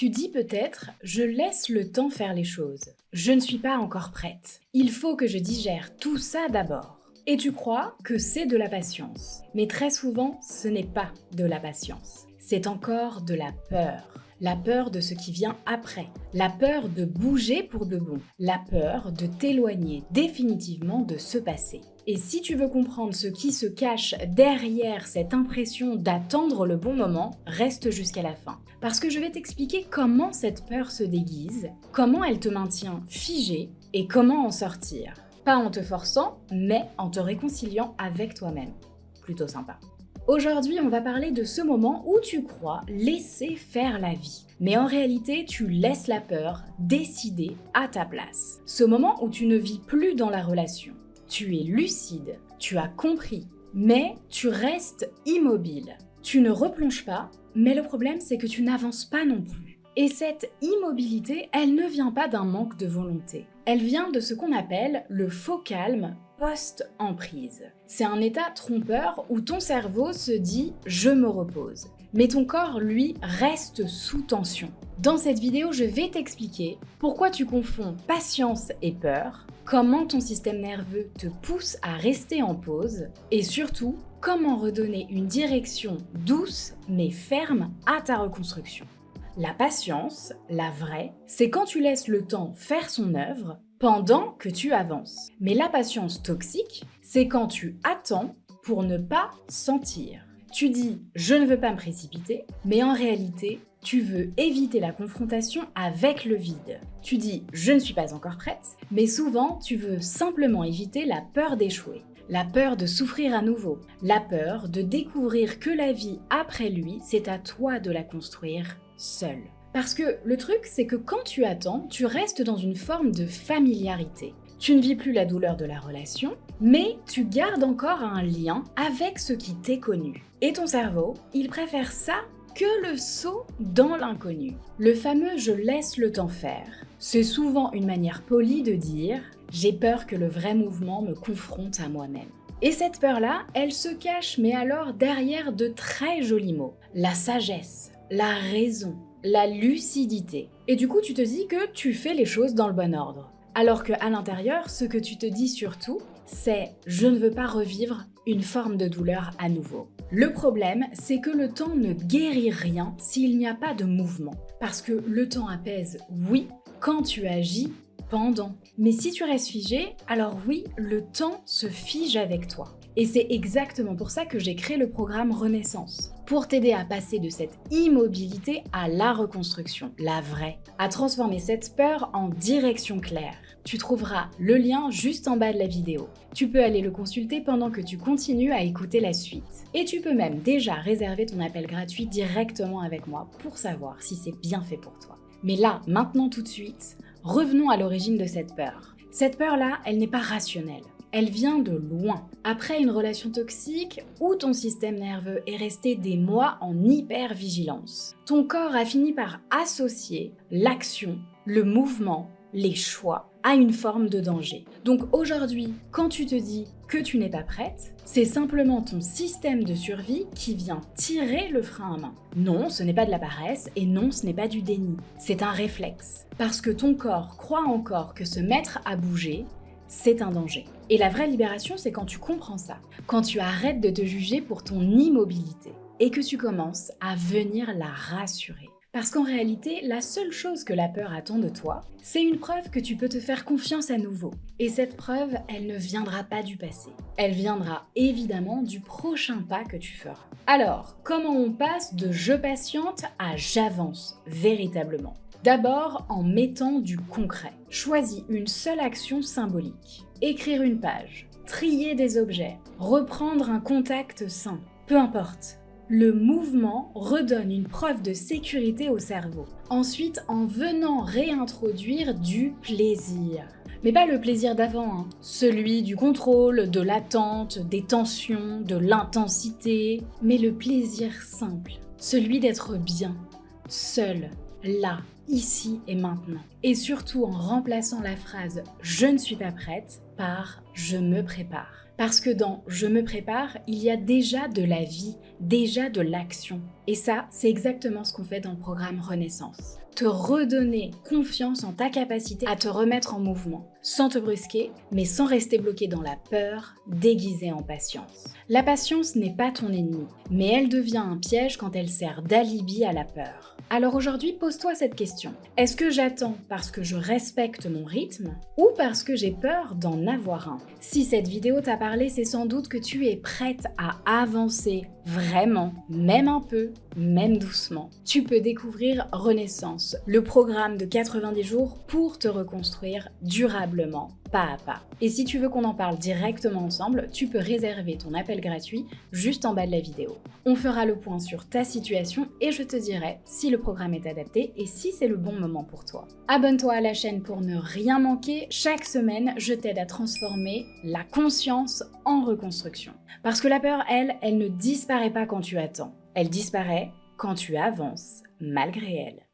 Tu dis peut-être « je laisse le temps faire les choses ». Je ne suis pas encore prête. Il faut que je digère tout ça d'abord. Et tu crois que c'est de la patience. Mais très souvent, ce n'est pas de la patience. C'est encore de la peur. La peur de ce qui vient après. La peur de bouger pour de bon. La peur de t'éloigner définitivement de ce passé. Et si tu veux comprendre ce qui se cache derrière cette impression d'attendre le bon moment, reste jusqu'à la fin. Parce que je vais t'expliquer comment cette peur se déguise, comment elle te maintient figé et comment en sortir. Pas en te forçant, mais en te réconciliant avec toi-même. Plutôt sympa. Aujourd'hui, on va parler de ce moment où tu crois laisser faire la vie. Mais en réalité, tu laisses la peur décider à ta place. Ce moment où tu ne vis plus dans la relation. Tu es lucide, tu as compris, mais tu restes immobile. Tu ne replonges pas, mais le problème c'est que tu n'avances pas non plus. Et cette immobilité, elle ne vient pas d'un manque de volonté. Elle vient de ce qu'on appelle le faux calme post-emprise. C'est un état trompeur où ton cerveau se dit « je me repose ». Mais ton corps, lui, reste sous tension. Dans cette vidéo, je vais t'expliquer pourquoi tu confonds patience et peur, comment ton système nerveux te pousse à rester en pause, et surtout, comment redonner une direction douce mais ferme à ta reconstruction. La patience, la vraie, c'est quand tu laisses le temps faire son œuvre pendant que tu avances. Mais la patience toxique, c'est quand tu attends pour ne pas sentir. Tu dis « je ne veux pas me précipiter », mais en réalité, tu veux éviter la confrontation avec le vide. Tu dis « je ne suis pas encore prête », mais souvent, tu veux simplement éviter la peur d'échouer. La peur de souffrir à nouveau, la peur de découvrir que la vie après lui, c'est à toi de la construire seul. Parce que le truc, c'est que quand tu attends, tu restes dans une forme de familiarité. Tu ne vis plus la douleur de la relation, mais tu gardes encore un lien avec ce qui t'est connu. Et ton cerveau, il préfère ça que le saut dans l'inconnu. Le fameux « je laisse le temps faire », c'est souvent une manière polie de dire « j'ai peur que le vrai mouvement me confronte à moi-même ». Et cette peur-là, elle se cache mais alors derrière de très jolis mots. La sagesse, la raison, la lucidité. Et du coup, tu te dis que tu fais les choses dans le bon ordre. Alors qu'à l'intérieur, ce que tu te dis surtout, c'est « je ne veux pas revivre une forme de douleur à nouveau ». Le problème, c'est que le temps ne guérit rien s'il n'y a pas de mouvement. Parce que le temps apaise, oui, quand tu agis pendant. Mais si tu restes figé, alors oui, le temps se fige avec toi. Et c'est exactement pour ça que j'ai créé le programme Renaissance. Pour t'aider à passer de cette immobilité à la reconstruction, la vraie. À transformer cette peur en direction claire. Tu trouveras le lien juste en bas de la vidéo. Tu peux aller le consulter pendant que tu continues à écouter la suite. Et tu peux même déjà réserver ton appel gratuit directement avec moi pour savoir si c'est bien fait pour toi. Mais là, maintenant tout de suite, revenons à l'origine de cette peur. Cette peur-là, elle n'est pas rationnelle. Elle vient de loin. Après une relation toxique où ton système nerveux est resté des mois en hypervigilance. Ton corps a fini par associer l'action, le mouvement, les choix à une forme de danger. Donc aujourd'hui, quand tu te dis que tu n'es pas prête, c'est simplement ton système de survie qui vient tirer le frein à main. Non, ce n'est pas de la paresse et non, ce n'est pas du déni. C'est un réflexe. Parce que ton corps croit encore que se mettre à bouger, c'est un danger. Et la vraie libération, c'est quand tu comprends ça, quand tu arrêtes de te juger pour ton immobilité et que tu commences à venir la rassurer. Parce qu'en réalité, la seule chose que la peur attend de toi, c'est une preuve que tu peux te faire confiance à nouveau. Et cette preuve, elle ne viendra pas du passé. Elle viendra évidemment du prochain pas que tu feras. Alors, comment on passe de « je patiente » à « j'avance » véritablement ? D'abord en mettant du concret. Choisis une seule action symbolique. Écrire une page, trier des objets, reprendre un contact sain, peu importe. Le mouvement redonne une preuve de sécurité au cerveau. Ensuite, en venant réintroduire du plaisir. Mais pas le plaisir d'avant, hein. Celui du contrôle, de l'attente, des tensions, de l'intensité, mais le plaisir simple. Celui d'être bien, seul, là, ici et maintenant. Et surtout en remplaçant la phrase « je ne suis pas prête » par « je me prépare ». Parce que dans « je me prépare », il y a déjà de la vie, déjà de l'action. Et ça, c'est exactement ce qu'on fait dans le programme Renaissance. Te redonner confiance en ta capacité à te remettre en mouvement, sans te brusquer, mais sans rester bloqué dans la peur, déguisée en patience. La patience n'est pas ton ennemi, mais elle devient un piège quand elle sert d'alibi à la peur. Alors aujourd'hui, pose-toi cette question. Est-ce que j'attends parce que je respecte mon rythme ou parce que j'ai peur d'en avoir un? Si cette vidéo t'a parlé, c'est sans doute que tu es prête à avancer vraiment, même un peu, même doucement. Tu peux découvrir Renaissance, le programme de 90 jours pour te reconstruire durablement, pas à pas. Et si tu veux qu'on en parle directement ensemble, tu peux réserver ton appel gratuit juste en bas de la vidéo. On fera le point sur ta situation et je te dirai si le programme est adapté et si c'est le bon moment pour toi. Abonne-toi à la chaîne pour ne rien manquer. Chaque semaine, je t'aide à transformer la conscience en reconstruction. Parce que la peur, elle ne disparaît pas quand tu attends. Elle disparaît quand tu avances malgré elle.